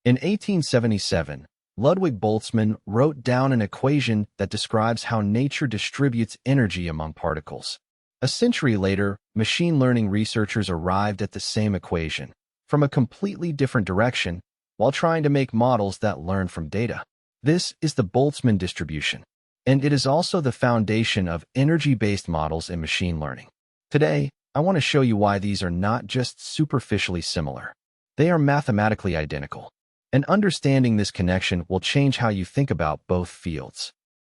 In 1877, Ludwig Boltzmann wrote down an equation that describes how nature distributes energy among particles. A century later, machine learning researchers arrived at the same equation, from a completely different direction, while trying to make models that learn from data. This is the Boltzmann distribution, and it is also the foundation of energy-based models in machine learning. Today, I want to show you why these are not just superficially similar. They are mathematically identical. And understanding this connection will change how you think about both fields.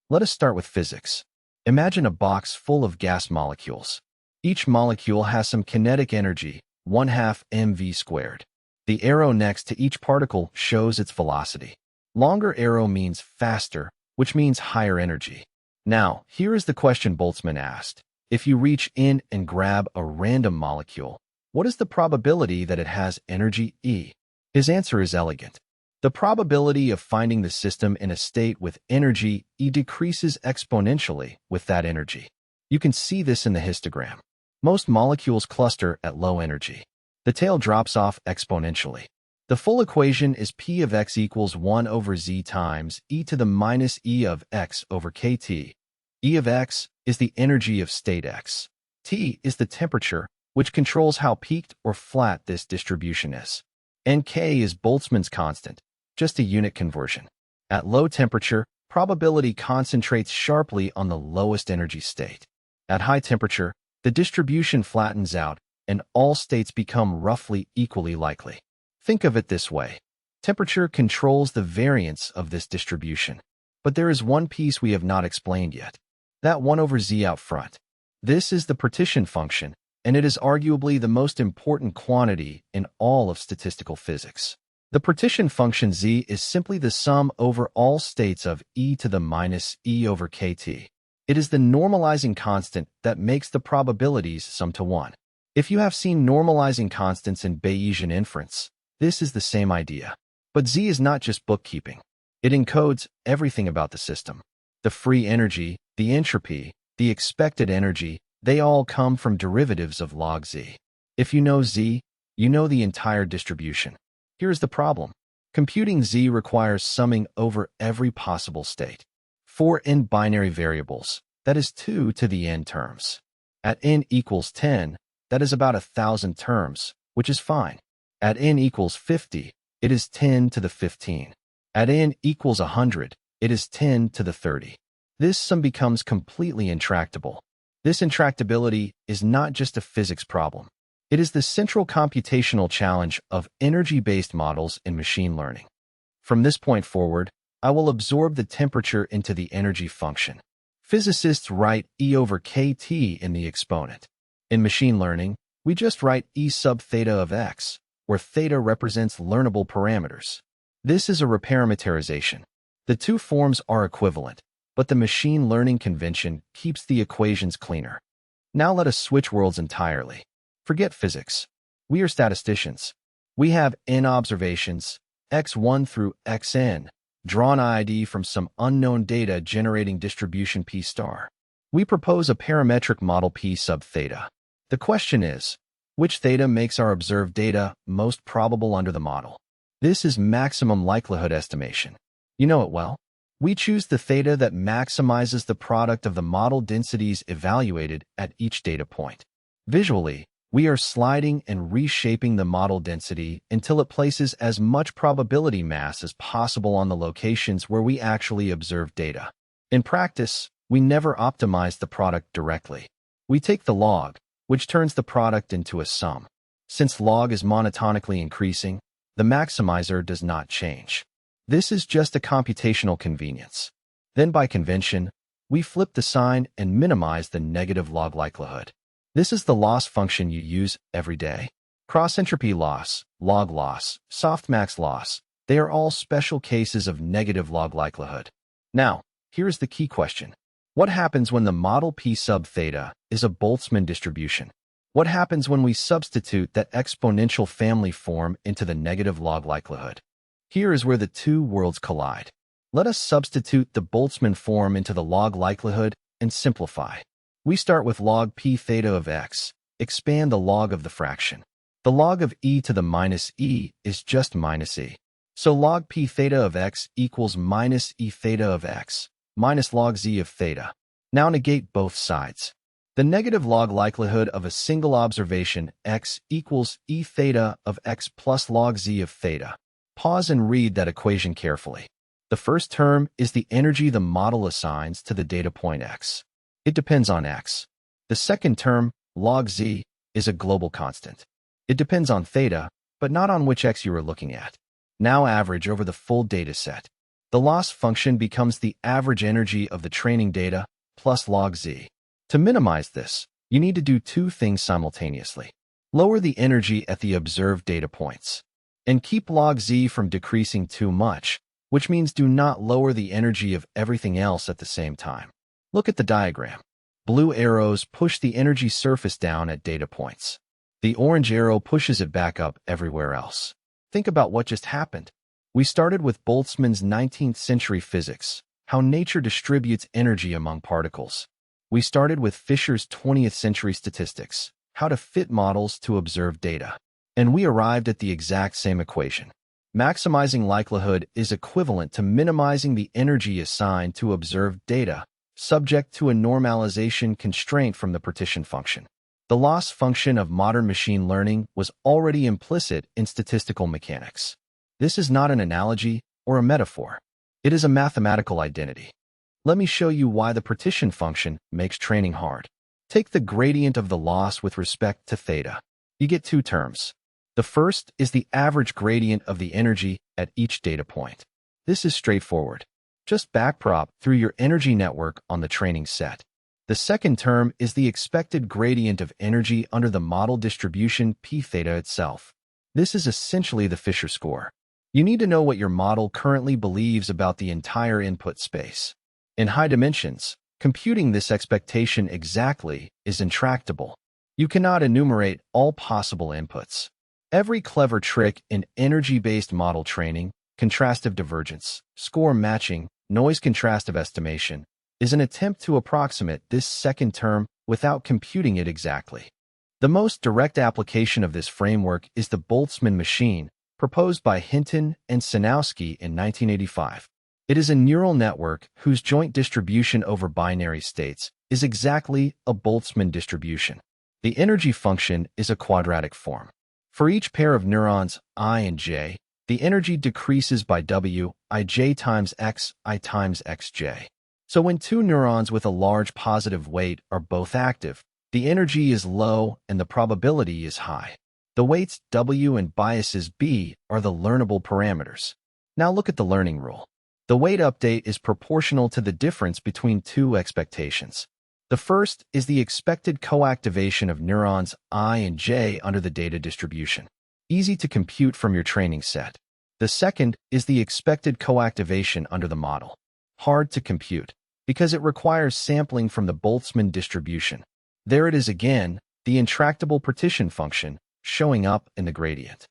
Let us start with physics. Imagine a box full of gas molecules. Each molecule has some kinetic energy, 1/2 mv squared. The arrow next to each particle shows its velocity. Longer arrow means faster, which means higher energy. Now, here is the question Boltzmann asked. If you reach in and grab a random molecule, what is the probability that it has energy E? His answer is elegant. The probability of finding the system in a state with energy E decreases exponentially with that energy. You can see this in the histogram. Most molecules cluster at low energy. The tail drops off exponentially. The full equation is P of x equals 1 over z times e to the minus e of x over kt. E of x is the energy of state x. T is the temperature, which controls how peaked or flat this distribution is. And K is Boltzmann's constant, just a unit conversion. At low temperature, probability concentrates sharply on the lowest energy state. At high temperature, the distribution flattens out, and all states become roughly equally likely. Think of it this way. Temperature controls the variance of this distribution. But there is one piece we have not explained yet. That 1 over z out front. This is the partition function, and it is arguably the most important quantity in all of statistical physics. The partition function z is simply the sum over all states of e to the minus e over kt. It is the normalizing constant that makes the probabilities sum to 1. If you have seen normalizing constants in Bayesian inference, this is the same idea. But z is not just bookkeeping. It encodes everything about the system. The free energy, the entropy, the expected energy, they all come from derivatives of log z. If you know z, you know the entire distribution. Here's the problem. Computing z requires summing over every possible state. 4 n binary variables, that is 2 to the n terms. At n equals 10, that is about 1,000 terms, which is fine. At n equals 50, it is 10 to the 15. At n equals 100, it is 10 to the 30. This sum becomes completely intractable. This intractability is not just a physics problem. It is the central computational challenge of energy-based models in machine learning. From this point forward, I will absorb the temperature into the energy function. Physicists write E over kt in the exponent. In machine learning, we just write E sub theta of x, where theta represents learnable parameters. This is a reparameterization. The two forms are equivalent, but the machine learning convention keeps the equations cleaner. Now let us switch worlds entirely. Forget physics. We are statisticians. We have n observations, x1 through xn, drawn ID from some unknown data generating distribution p star. We propose a parametric model p sub theta. The question is, which theta makes our observed data most probable under the model? This is maximum likelihood estimation. You know it well. We choose the theta that maximizes the product of the model densities evaluated at each data point. Visually, we are sliding and reshaping the model density until it places as much probability mass as possible on the locations where we actually observe data. In practice, we never optimize the product directly. We take the log, which turns the product into a sum. Since log is monotonically increasing, the maximizer does not change. This is just a computational convenience. Then by convention, we flip the sign and minimize the negative log likelihood. This is the loss function you use every day. Cross-entropy loss, log loss, softmax loss, they are all special cases of negative log likelihood. Now, here's the key question. What happens when the model p sub theta is a Boltzmann distribution? What happens when we substitute that exponential family form into the negative log likelihood? Here is where the two worlds collide. Let us substitute the Boltzmann form into the log likelihood and simplify. We start with log p theta of x, expand the log of the fraction. The log of e to the minus e is just minus e. So log p theta of x equals minus e theta of x minus log z of theta. Now negate both sides. The negative log likelihood of a single observation x equals e theta of x plus log z of theta. Pause and read that equation carefully. The first term is the energy the model assigns to the data point x. It depends on x. The second term, log z, is a global constant. It depends on theta, but not on which x you are looking at. Now average over the full data set. The loss function becomes the average energy of the training data plus log z. To minimize this, you need to do two things simultaneously. Lower the energy at the observed data points, and keep log z from decreasing too much, which means do not lower the energy of everything else at the same time. Look at the diagram. Blue arrows push the energy surface down at data points. The orange arrow pushes it back up everywhere else. Think about what just happened. We started with Boltzmann's 19th century physics, how nature distributes energy among particles. We started with Fisher's 20th century statistics, how to fit models to observed data. And we arrived at the exact same equation. Maximizing likelihood is equivalent to minimizing the energy assigned to observed data, subject to a normalization constraint from the partition function. The loss function of modern machine learning was already implicit in statistical mechanics. This is not an analogy or a metaphor. It is a mathematical identity. Let me show you why the partition function makes training hard. Take the gradient of the loss with respect to theta. You get two terms. The first is the average gradient of the energy at each data point. This is straightforward. Just backprop through your energy network on the training set. The second term is the expected gradient of energy under the model distribution p theta itself. This is essentially the Fisher score. You need to know what your model currently believes about the entire input space. In high dimensions, computing this expectation exactly is intractable. You cannot enumerate all possible inputs. Every clever trick in energy-based model training, contrastive divergence, score matching, noise contrastive estimation, is an attempt to approximate this second term without computing it exactly. The most direct application of this framework is the Boltzmann machine, proposed by Hinton and Sinowski in 1985. It is a neural network whose joint distribution over binary states is exactly a Boltzmann distribution. The energy function is a quadratic form. For each pair of neurons, I and j, the energy decreases by w, ij times x, I times xj. So when two neurons with a large positive weight are both active, the energy is low and the probability is high. The weights w and biases b are the learnable parameters. Now look at the learning rule. The weight update is proportional to the difference between two expectations. The first is the expected coactivation of neurons I and j under the data distribution. Easy to compute from your training set. The second is the expected coactivation under the model. Hard to compute, because it requires sampling from the Boltzmann distribution. There it is again, the intractable partition function, showing up in the gradient.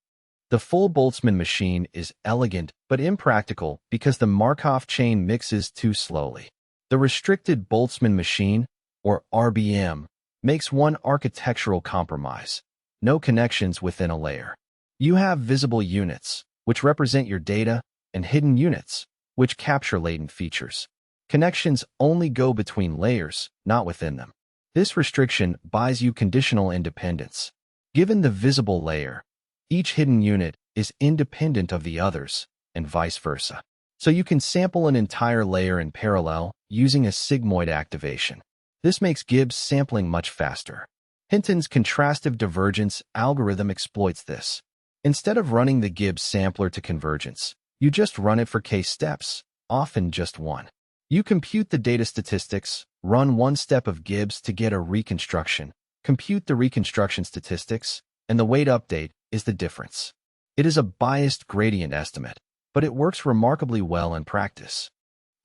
The full Boltzmann machine is elegant but impractical because the Markov chain mixes too slowly. The restricted Boltzmann machine, or RBM, makes one architectural compromise: no connections within a layer. You have visible units, which represent your data, and hidden units, which capture latent features. Connections only go between layers, not within them. This restriction buys you conditional independence. Given the visible layer, each hidden unit is independent of the others, and vice versa. So you can sample an entire layer in parallel using a sigmoid activation. This makes Gibbs sampling much faster. Hinton's contrastive divergence algorithm exploits this. Instead of running the Gibbs sampler to convergence, you just run it for case steps, often just one. You compute the data statistics, run one step of Gibbs to get a reconstruction, compute the reconstruction statistics, and the weight update is the difference. It is a biased gradient estimate, but it works remarkably well in practice.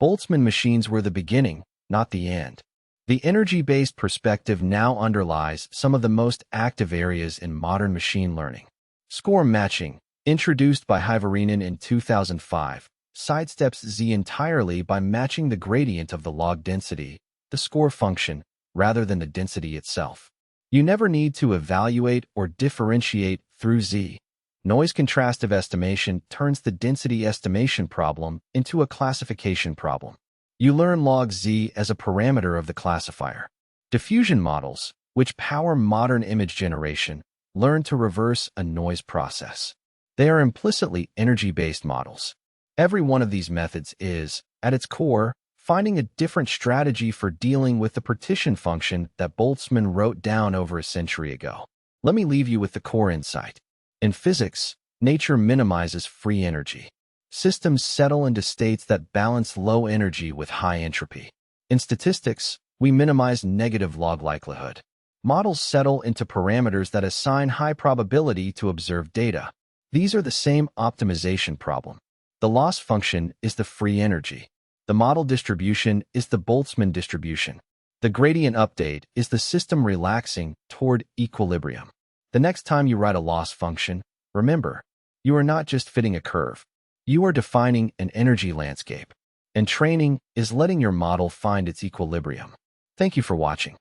Boltzmann machines were the beginning, not the end. The energy-based perspective now underlies some of the most active areas in modern machine learning. Score matching, introduced by Hyvarinen in 2005, sidesteps Z entirely by matching the gradient of the log density, the score function, rather than the density itself. You never need to evaluate or differentiate through Z. Noise contrastive estimation turns the density estimation problem into a classification problem. You learn log z as a parameter of the classifier. Diffusion models, which power modern image generation, learn to reverse a noise process. They are implicitly energy-based models. Every one of these methods is, at its core, finding a different strategy for dealing with the partition function that Boltzmann wrote down over a century ago. Let me leave you with the core insight. In physics, nature minimizes free energy. Systems settle into states that balance low energy with high entropy. In statistics, we minimize negative log likelihood. Models settle into parameters that assign high probability to observed data. These are the same optimization problem. The loss function is the free energy. The model distribution is the Boltzmann distribution. The gradient update is the system relaxing toward equilibrium. The next time you write a loss function, remember, you are not just fitting a curve. You are defining an energy landscape. And training is letting your model find its equilibrium. Thank you for watching.